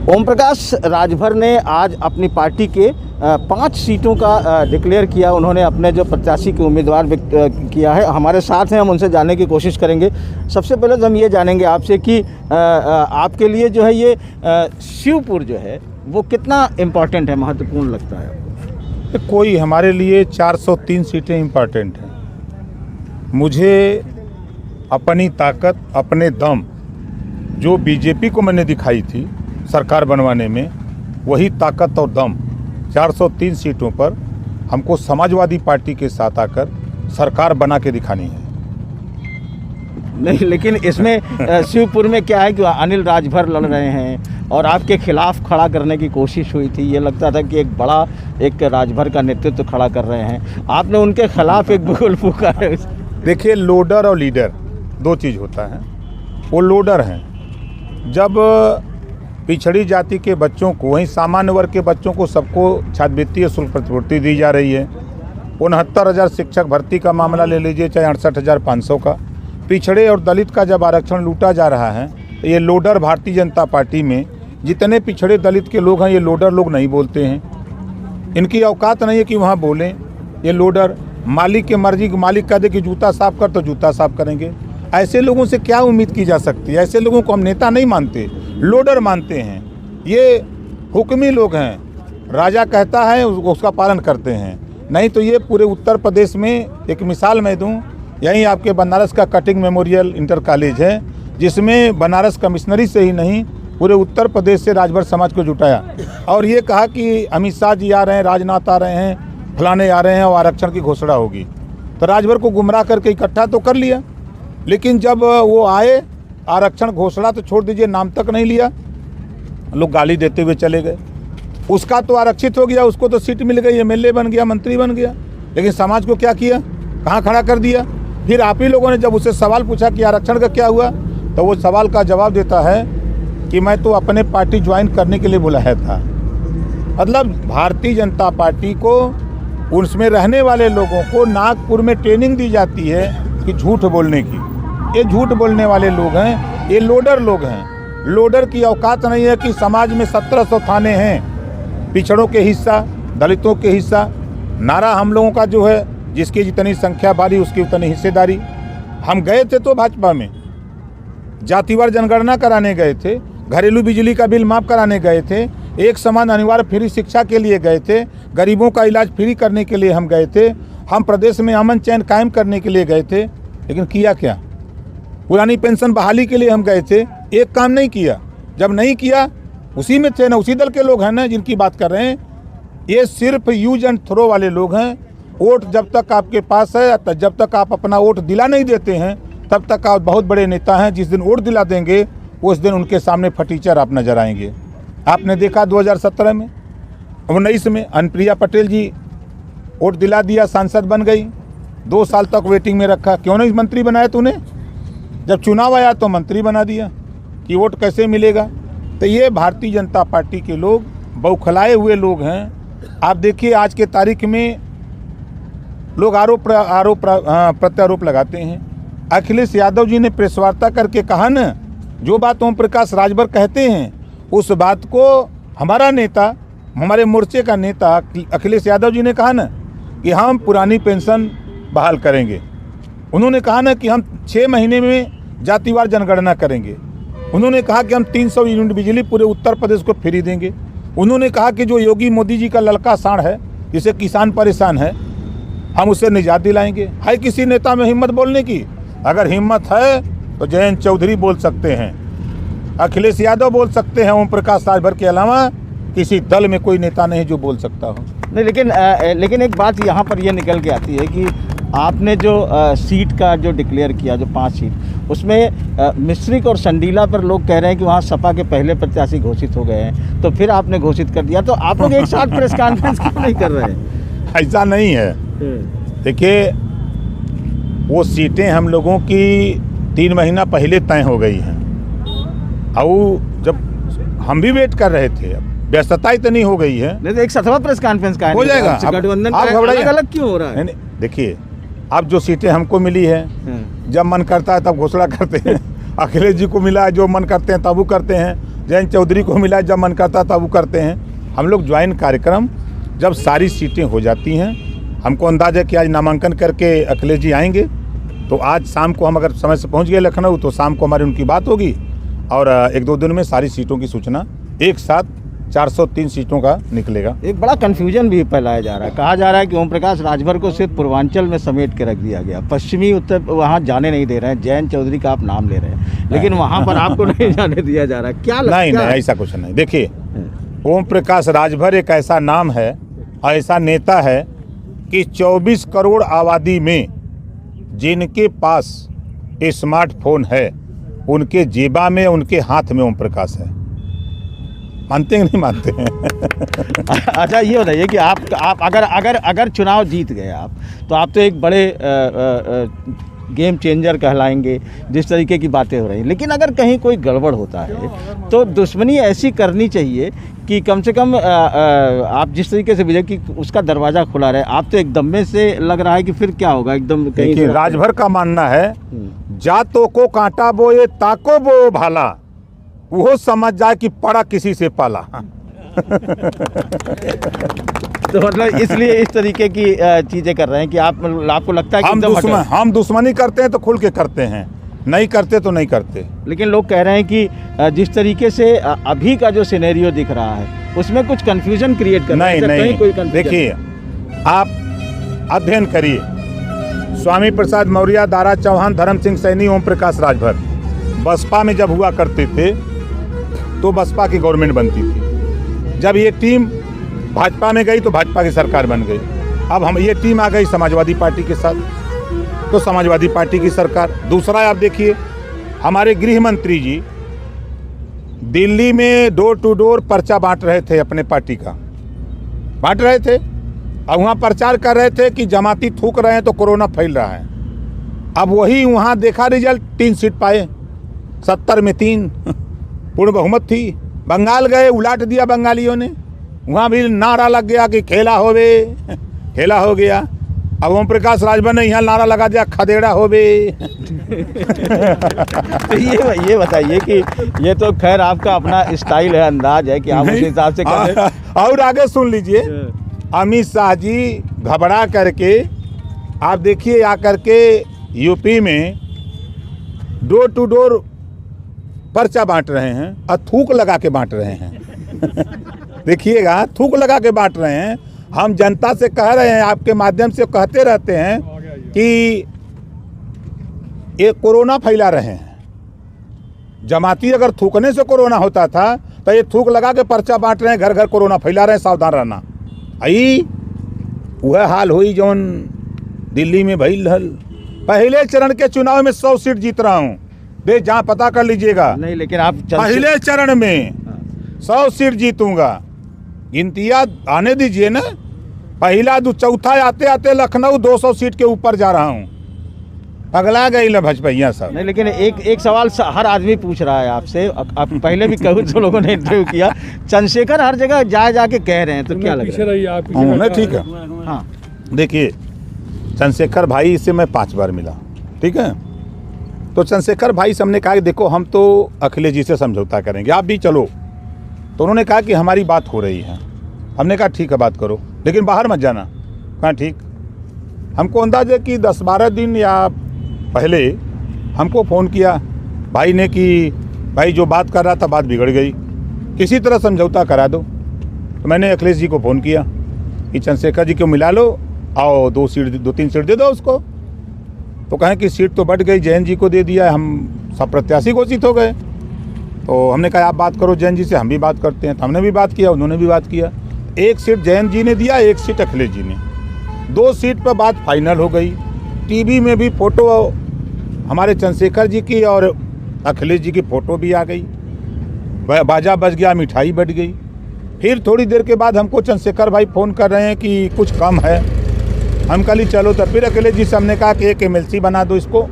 ओम प्रकाश राजभर ने आज अपनी पार्टी के 5 सीटों का डिक्लेयर किया। उन्होंने अपने जो प्रत्याशी के उम्मीदवार किया है, हमारे साथ हैं, हम उनसे जानने की कोशिश करेंगे। सबसे पहले तो हम ये जानेंगे आपसे कि आपके लिए जो है ये शिवपुर जो है वो कितना इम्पोर्टेंट है, महत्वपूर्ण लगता है आपको? कोई हमारे लिए 403 सीटें इम्पॉर्टेंट हैं। मुझे अपनी ताकत, अपने दम जो बीजेपी को मैंने दिखाई थी सरकार बनवाने में, वही ताकत और दम 403 सीटों पर हमको समाजवादी पार्टी के साथ आकर सरकार बना के दिखानी है। नहीं, लेकिन इसमें शिवपुर में क्या है कि अनिल राजभर लड़ रहे हैं और आपके खिलाफ खड़ा करने की कोशिश हुई थी। ये लगता था कि एक राजभर का नेतृत्व खड़ा कर रहे हैं, आपने उनके खिलाफ एक बिगुल फूंका है। देखिए, लोडर और लीडर दो चीज़ होता है। वो लोडर हैं, जब पिछड़ी जाति के बच्चों को, वहीं सामान्य वर्ग के बच्चों को सबको छात्रवृत्ति शुल्क प्रतिपूर्ति दी जा रही है। 69,000 शिक्षक भर्ती का मामला ले लीजिए, चाहे 68,500 का। पिछड़े और दलित का जब आरक्षण लूटा जा रहा है, तो ये लोडर भारतीय जनता पार्टी में जितने पिछड़े दलित के लोग हैं, ये लोडर लोग नहीं बोलते हैं। इनकी औकात नहीं है कि वहाँ बोलें। ये लोडर मालिक की मर्जी, मालिक कह दे कि जूता साफ कर तो जूता साफ करेंगे। ऐसे लोगों से क्या उम्मीद की जा सकती है? ऐसे लोगों को हम नेता नहीं मानते, लोडर मानते हैं। ये हुक्मी लोग हैं, राजा कहता है उसका पालन करते हैं। नहीं तो ये पूरे उत्तर प्रदेश में, एक मिसाल मैं दूं, यहीं आपके बनारस का कटिंग मेमोरियल इंटर कॉलेज है, जिसमें बनारस कमिश्नरी से ही नहीं पूरे उत्तर प्रदेश से राजभर समाज को जुटाया और ये कहा कि अमित शाह जी आ रहे हैं, राजनाथ आ रहे हैं, फलाने आ रहे हैं और आरक्षण की घोषणा होगी। तो राजभर को गुमराह करके इकट्ठा तो कर लिया, लेकिन जब वो आए, आरक्षण घोषणा तो छोड़ दीजिए, नाम तक नहीं लिया, लोग गाली देते हुए चले गए। उसका तो आरक्षित हो गया, उसको तो सीट मिल गई, एमएलए बन गया, मंत्री बन गया, लेकिन समाज को क्या किया, कहाँ खड़ा कर दिया? फिर आप ही लोगों ने जब उससे सवाल पूछा कि आरक्षण का क्या हुआ, तो वो सवाल का जवाब देता है कि मैं तो अपने पार्टी ज्वाइन करने के लिए बुलाया था। मतलब भारतीय जनता पार्टी को, उसमें रहने वाले लोगों को नागपुर में ट्रेनिंग दी जाती है कि झूठ बोलने की। ये झूठ बोलने वाले लोग हैं, ये लोडर लोग हैं। लोडर की औकात नहीं है कि समाज में 1700 थाने हैं, पिछड़ों के हिस्सा, दलितों के हिस्सा। नारा हम लोगों का जो है, जिसकी जितनी संख्या भारी उसकी उतनी हिस्सेदारी। हम गए थे तो भाजपा में जातिवार जनगणना कराने गए थे, घरेलू बिजली का बिल माफ़ कराने गए थे, एक समान अनिवार्य फ्री शिक्षा के लिए गए थे, गरीबों का इलाज फ्री करने के लिए हम गए थे, हम प्रदेश में अमन चैन कायम करने के लिए गए थे। लेकिन किया क्या? पुरानी पेंशन बहाली के लिए हम गए थे, एक काम नहीं किया। जब नहीं किया, उसी में थे ना, उसी दल के लोग हैं ना जिनकी बात कर रहे हैं। ये सिर्फ यूज एंड थ्रो वाले लोग हैं। वोट जब तक आपके पास है, जब तक आप अपना वोट दिला नहीं देते हैं, तब तक आप बहुत बड़े नेता हैं। जिस दिन वोट दिला देंगे, उस दिन उनके सामने फटीचर आप नजर आएंगे। आपने देखा 2017 में, 19 में अनुप्रिया पटेल जी वोट दिला दिया, सांसद बन गई, 2 साल तक वेटिंग में रखा। क्यों नहीं मंत्री बनाया तूने? जब चुनाव आया तो मंत्री बना दिया कि वोट कैसे मिलेगा। तो ये भारतीय जनता पार्टी के लोग बौखलाए हुए लोग हैं। आप देखिए, आज के तारीख में लोग आरोप प्रत्यारोप लगाते हैं। अखिलेश यादव जी ने प्रेस वार्ता करके कहा न, जो बात ओम प्रकाश राजभर कहते हैं, उस बात को हमारा नेता, हमारे मोर्चे का नेता अखिलेश यादव जी ने कहा न कि हम पुरानी पेंशन बहाल करेंगे। उन्होंने कहा ना कि हम 6 महीने में जातिवार जनगणना करेंगे। उन्होंने कहा कि हम 300 यूनिट बिजली पूरे उत्तर प्रदेश को फ्री देंगे। उन्होंने कहा कि जो योगी मोदी जी का ललका साढ़ है, जिसे किसान परेशान है, हम उसे निजात दिलाएंगे। है किसी नेता में हिम्मत बोलने की? अगर हिम्मत है तो जयंत चौधरी बोल सकते हैं, अखिलेश यादव बोल सकते हैं, ओम प्रकाश राजभर के अलावा किसी दल में कोई नेता नहीं जो बोल सकता हो। नहीं, लेकिन एक बात यहाँ पर यह निकल के आती है कि आपने जो सीट का जो डिक्लेयर किया, जो 5 सीट, उसमें मिश्रिक और संडीला पर लोग कह रहे हैं कि वहाँ सपा के पहले प्रत्याशी घोषित हो गए हैं, तो फिर आपने घोषित कर दिया। तो आप लोग एक साथ प्रेस कॉन्फ्रेंस क्यों नहीं कर रहे हैं? ऐसा नहीं है। देखिए, वो सीटें हम लोगों की 3 महीना पहले तय हो गई हैं और जब हम भी वेट कर रहे थे, अब व्यस्तता इतनी हो गई है। नहीं तो एक 7वां प्रेस कॉन्फ्रेंस का हो जाएगा। गठबंधन अलग क्यों हो रहा है? देखिए, अब जो सीटें हमको मिली है, जब मन करता है तब घोषणा करते हैं। अखिलेश जी को मिला है, जो मन करते हैं तब वो करते हैं। जयंत चौधरी को मिला, जब मन करता था वो करते हैं। हम लोग ज्वाइन कार्यक्रम जब सारी सीटें हो जाती हैं, हमको अंदाज़ है कि आज नामांकन करके अखिलेश जी आएंगे, तो आज शाम को हम अगर समय से पहुंच गए लखनऊ तो शाम को हमारी उनकी बात होगी और 1-2 दिन में सारी सीटों की सूचना एक साथ 403 सीटों का निकलेगा। एक बड़ा कन्फ्यूजन भी फैलाया जा रहा है, कहा जा रहा है कि ओम प्रकाश राजभर को सिर्फ पूर्वांचल में समेट के रख दिया गया, पश्चिमी उत्तर वहाँ जाने नहीं दे रहे हैं। जयंत चौधरी का आप नाम ले रहे हैं, लेकिन वहाँ पर आपको नहीं जाने दिया जा रहा। क्या लगता है? नहीं, ऐसा कुछ नहीं। देखिए, ओम प्रकाश राजभर एक ऐसा नाम है, ऐसा नेता है कि 24 करोड़ आबादी में जिनके पास स्मार्टफोन है, उनके जेबा में, उनके हाथ में ओम प्रकाश है। मानते हैं कि नहीं मानते हैं? अच्छा, ये बताइए कि आप अगर चुनाव जीत गए आप, तो आप तो एक बड़े गेम चेंजर कहलाएंगे, जिस तरीके की बातें हो रही हैं। लेकिन अगर कहीं कोई गड़बड़ होता है तो दुश्मनी ऐसी करनी चाहिए कि कम से कम आप जिस तरीके से विजय की उसका दरवाज़ा खुला रहे। आप तो एकदम में से लग रहा है कि फिर क्या होगा एकदम कहीं से। राजभर का मानना है, जातों को कांटा बोए ताको बो भाला, वो समझ जाए कि पड़ा किसी से पाला। तो मतलब इसलिए इस तरीके की चीज़ें कर रहे हैं कि आपको लगता है कि हम दुश्मनी करते हैं तो खुल के करते हैं, नहीं करते तो नहीं करते। लेकिन लोग कह रहे हैं कि जिस तरीके से अभी का जो सिनेरियो दिख रहा है उसमें कुछ कंफ्यूजन क्रिएट कर नहीं। देखिए, आप अध्ययन करिए, स्वामी प्रसाद मौर्य, दारा चौहान, धर्म सिंह सैनी, ओम प्रकाश राजभर बसपा में जब हुआ करते थे तो बसपा की गवर्नमेंट बनती थी। जब ये टीम भाजपा में गई तो भाजपा की सरकार बन गई। अब हम ये टीम आ गई समाजवादी पार्टी के साथ, तो समाजवादी पार्टी की सरकार। दूसरा आप देखिए, हमारे गृह मंत्री जी दिल्ली में डोर टू डोर पर्चा बांट रहे थे, अपने पार्टी का बांट रहे थे, और वहाँ प्रचार कर रहे थे कि जमाती थूक रहे हैं तो कोरोना फैल रहा है। अब वही वहाँ देखा रिजल्ट, 3 सीट पाए, 70 में 3 पूर्ण बहुमत थी। बंगाल गए, उलाट दिया बंगालियों ने, वहाँ भी नारा लग गया कि खेला होवे, खेला हो गया। अब ओम प्रकाश राजभर ने यहाँ नारा लगा दिया, खदेड़ा होवे। तो ये बताइए कि ये तो खैर आपका अपना स्टाइल है, अंदाज है कि आप उस हिसाब से कर रहे हैं। और आगे सुन लीजिए, अमित शाह जी घबरा करके, आप देखिए आकर के यूपी में डोर टू डोर पर्चा बांट रहे हैं और थूक लगा के बांट रहे हैं। देखिएगा, थूक लगा के बांट रहे हैं। हम जनता से कह रहे हैं, आपके माध्यम से कहते रहते हैं कि ये कोरोना फैला रहे हैं। जमाती अगर थूकने से कोरोना होता था तो ये थूक लगा के पर्चा बांट रहे हैं, घर घर कोरोना फैला रहे हैं, सावधान रहना। आई वह हाल हुई जौन दिल्ली में भइल रहल। पहले चरण के चुनाव में 100 सीट जीत रहा हूँ, देख जहाँ पता कर लीजिएगा। नहीं, लेकिन आप पहले चरण में 100 सीट जीतूंगा, गिनतियाँ आने दीजिए ना। पहला चौथा आते आते लखनऊ 200 सीट के ऊपर जा रहा हूँ। अगला गई ल भजपैया सब। नहीं, लेकिन एक सवाल हर आदमी पूछ रहा है आपसे। आप पहले भी कई लोगों ने इंटरव्यू किया, चंद्रशेखर हर जगह जाके कह रहे हैं, तो क्या लग रहा है? ठीक है, हाँ, देखिए चंद्रशेखर भाई से मैं 5 बार मिला, ठीक है। तो चंद्रशेखर भाई से हमने कहा कि देखो हम तो अखिलेश जी से समझौता करेंगे, आप भी चलो। तो उन्होंने कहा कि हमारी बात हो रही है। हमने कहा ठीक है, बात करो, लेकिन बाहर मत जाना। कहा ठीक। हमको अंदाज है कि 10-12 दिन या पहले हमको फ़ोन किया भाई ने कि भाई जो बात कर रहा था बात बिगड़ गई, किसी तरह समझौता करा दो। तो मैंने अखिलेश जी को फ़ोन किया कि चंद्रशेखर जी को मिला लो, आओ 2-3 सीट दे दो उसको। तो कहें कि सीट तो बढ़ गई, जैन जी को दे दिया, हम सब प्रत्याशी घोषित हो गए। तो हमने कहा आप बात करो जैन जी से, हम भी बात करते हैं। तो हमने भी बात किया, उन्होंने भी बात किया। 1 सीट जैन जी ने दिया, 1 सीट अखिलेश जी ने। 2 सीट पर बात फाइनल हो गई। टीवी में भी फोटो हमारे चंद्रशेखर जी की और अखिलेश जी की फ़ोटो भी आ गई, बाजा बज गया, मिठाई बट गई। फिर थोड़ी देर के बाद हमको चंद्रशेखर भाई फ़ोन कर रहे हैं कि कुछ कम है। हम कल चलो, तो फिर अखिलेश जी से हमने कहा कि एक MLC बना दो इसको,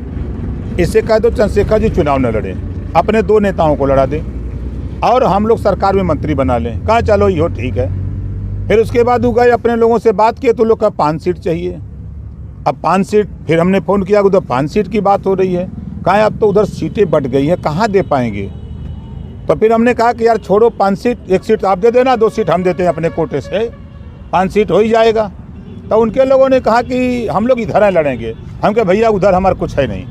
इससे कह दो चंद्रशेखर जी चुनाव न लड़े, अपने 2 नेताओं को लड़ा दें और हम लोग सरकार में मंत्री बना लें। कहा चलो यो ठीक है। फिर उसके बाद वो गए, अपने लोगों से बात किए, तो लोग कहा 5 सीट चाहिए। अब 5 सीट, फिर हमने फ़ोन किया उधर 5 सीट की बात हो रही है। कहा अब तो उधर सीटें बढ़ गई हैं, कहाँ दे पाएंगे। तो फिर हमने कहा कि यार छोड़ो 5 सीट, 1 सीट आप दे देना, 2 सीट हम देते हैं अपने कोटे से, 5 सीट हो ही जाएगा। तो उनके लोगों ने कहा कि हम लोग इधर हैं लड़ेंगे। हम कहे भैया उधर हमारा कुछ है नहीं।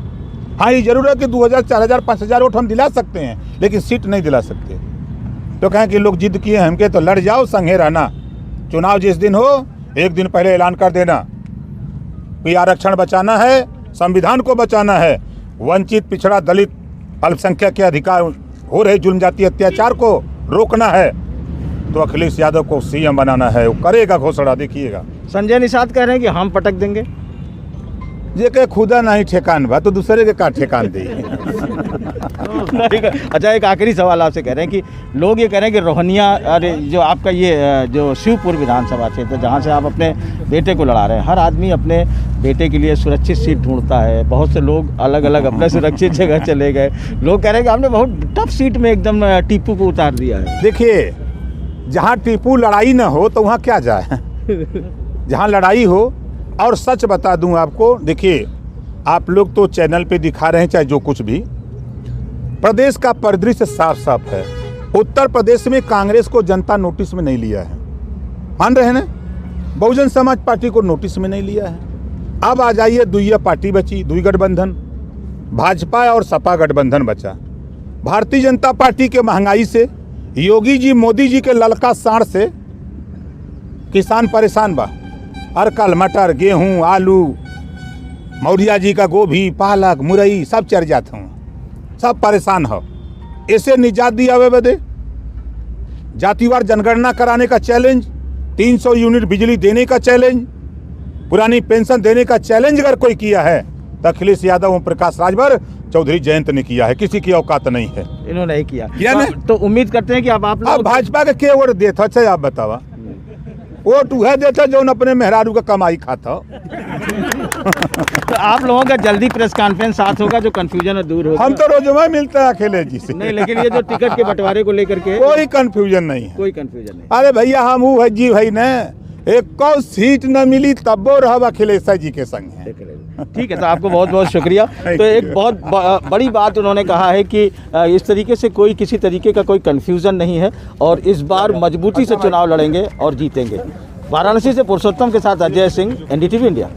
हाँ ये जरूर है कि 2000, 4000, 5000 वोट हम दिला सकते हैं, लेकिन सीट नहीं दिला सकते। तो कहें कि लोग जिद किए हैं, हम कहे तो लड़ जाओ, संगे रहना। चुनाव जिस दिन हो 1 दिन पहले ऐलान कर देना कि आरक्षण बचाना है, संविधान को बचाना है, वंचित, पिछड़ा, दलित, अल्पसंख्यक के अधिकार हो रहे जुल्म जाति अत्याचार को रोकना है। तो अखिलेश यादव को सीएम बनाना है, वो करेगा घोषणा, देखिएगा। संजय निषाद कह रहे हैं कि हम पटक देंगे। ये के खुदा नहीं ठेकान बा तो दूसरे के का ठेकान दे। अच्छा, एक आखिरी सवाल आपसे कह रहे हैं कि लोग ये कह रहे हैं कि रोहनिया, अरे जो आपका ये जो शिवपुर विधानसभा क्षेत्र जहाँ से आप अपने बेटे को लड़ा रहे हैं, हर आदमी अपने बेटे के लिए सुरक्षित सीट ढूंढता है। बहुत से लोग अलग अलग अपने सुरक्षित जगह चले गए। लोग कह रहे हैं कि आपने बहुत टफ सीट में एकदम टीपू को उतार दिया है। देखिए, जहाँ टीपू लड़ाई न हो तो वहाँ क्या जाए। जहाँ लड़ाई हो, और सच बता दूं आपको, देखिए आप लोग तो चैनल पे दिखा रहे हैं चाहे जो कुछ भी, प्रदेश का परिदृश्य साफ साफ है। उत्तर प्रदेश में कांग्रेस को जनता नोटिस में नहीं लिया है, मान रहे हैं ना। बहुजन समाज पार्टी को नोटिस में नहीं लिया है। अब आ जाइए, दुइया पार्टी बची, दुई गठबंधन, भाजपा और सपा गठबंधन बचा। भारतीय जनता पार्टी के महंगाई से, योगी जी मोदी जी के ललका साढ़ से किसान परेशान बा। अरकल, मटर, गेहूं, आलू, मौर्या जी का गोभी, पालक, मुरई सब चढ़ जाते हैं, सब परेशान हो। ऐसे निजात दिया हुए बदे जातिवार जनगणना कराने का चैलेंज, 300 यूनिट बिजली देने का चैलेंज, पुरानी पेंशन देने का चैलेंज अगर कोई किया है तो अखिलेश यादव, ओम प्रकाश राजभर, चौधरी जयंत ने किया है। किसी की औकात नहीं है, इन्होंने नहीं किया। तो उम्मीद करते हैं कि अब आप लोग भाजपा के वोट देता। अच्छा आप बतावा, वोट वह देता जो अपने मेहरारू का कमाई खाता। तो आप लोगों का जल्दी प्रेस कॉन्फ्रेंस साथ होगा जो कंफ्यूजन दूर होगा। हम तो रोजमा मिलते हैं अखिलेश जी से। नहीं, लेकिन ये जो टिकट के बंटवारे को लेकर के कोई कंफ्यूजन नहीं है, कोई कंफ्यूजन नहीं। अरे भैया हम वो है जी भाई ने, एक सीट न मिली तब वो रहा अखिलेश जी के संग है। ठीक है, तो आपको बहुत बहुत शुक्रिया। तो एक बहुत बड़ी बात उन्होंने कहा है कि इस तरीके से कोई किसी तरीके का कोई कन्फ्यूज़न नहीं है और इस बार मजबूती से चुनाव लड़ेंगे और जीतेंगे। वाराणसी से पुरुषोत्तम के साथ अजय सिंह, NDTV इंडिया।